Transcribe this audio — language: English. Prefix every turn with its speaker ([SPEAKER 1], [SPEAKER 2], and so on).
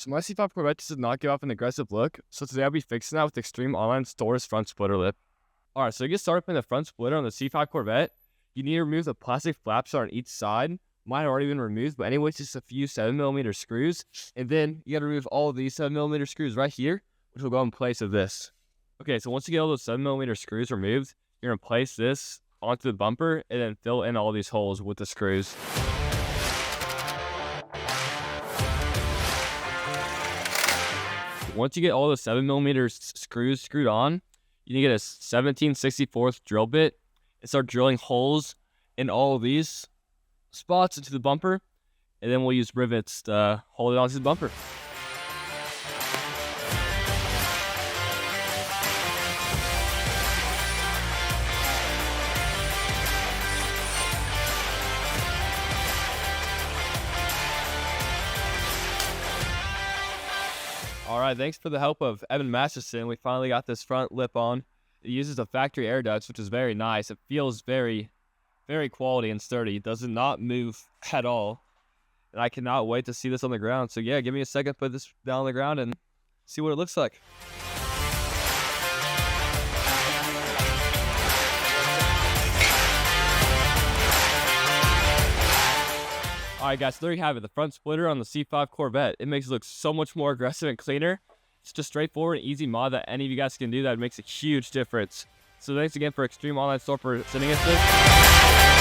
[SPEAKER 1] So my C5 Corvette does not give off an aggressive look, so today I'll be fixing that with Extreme Online Store's front splitter lip. Alright, so to get started putting the front splitter on the C5 Corvette, you need to remove the plastic flaps on each side. Mine have already been removed, but anyways, just a few 7mm screws. And then you gotta remove all of these 7mm screws right here, which will go in place of this. Okay, so once you get all those 7mm screws removed, you're gonna place this onto the bumper and then fill in all these holes with the screws. Once you get all the 7mm screws screwed on, you need to get a 17/64 drill bit and start drilling holes in all of these spots into the bumper, and then we'll use rivets to hold it onto the bumper. Alright, thanks for the help of Evan Masterson. We finally got this front lip on. It uses a factory air ducts, which is very nice. It feels very, very quality and sturdy. It does not move at all. And I cannot wait to see this on the ground. So yeah, give me a second, put this down on the ground and see what it looks like. Alright guys, so there you have it, the front splitter on the C5 Corvette. It makes it look so much more aggressive and cleaner. It's just straightforward and easy mod that any of you guys can do that. It makes a huge difference. So thanks again for Extreme Online Store for sending us this.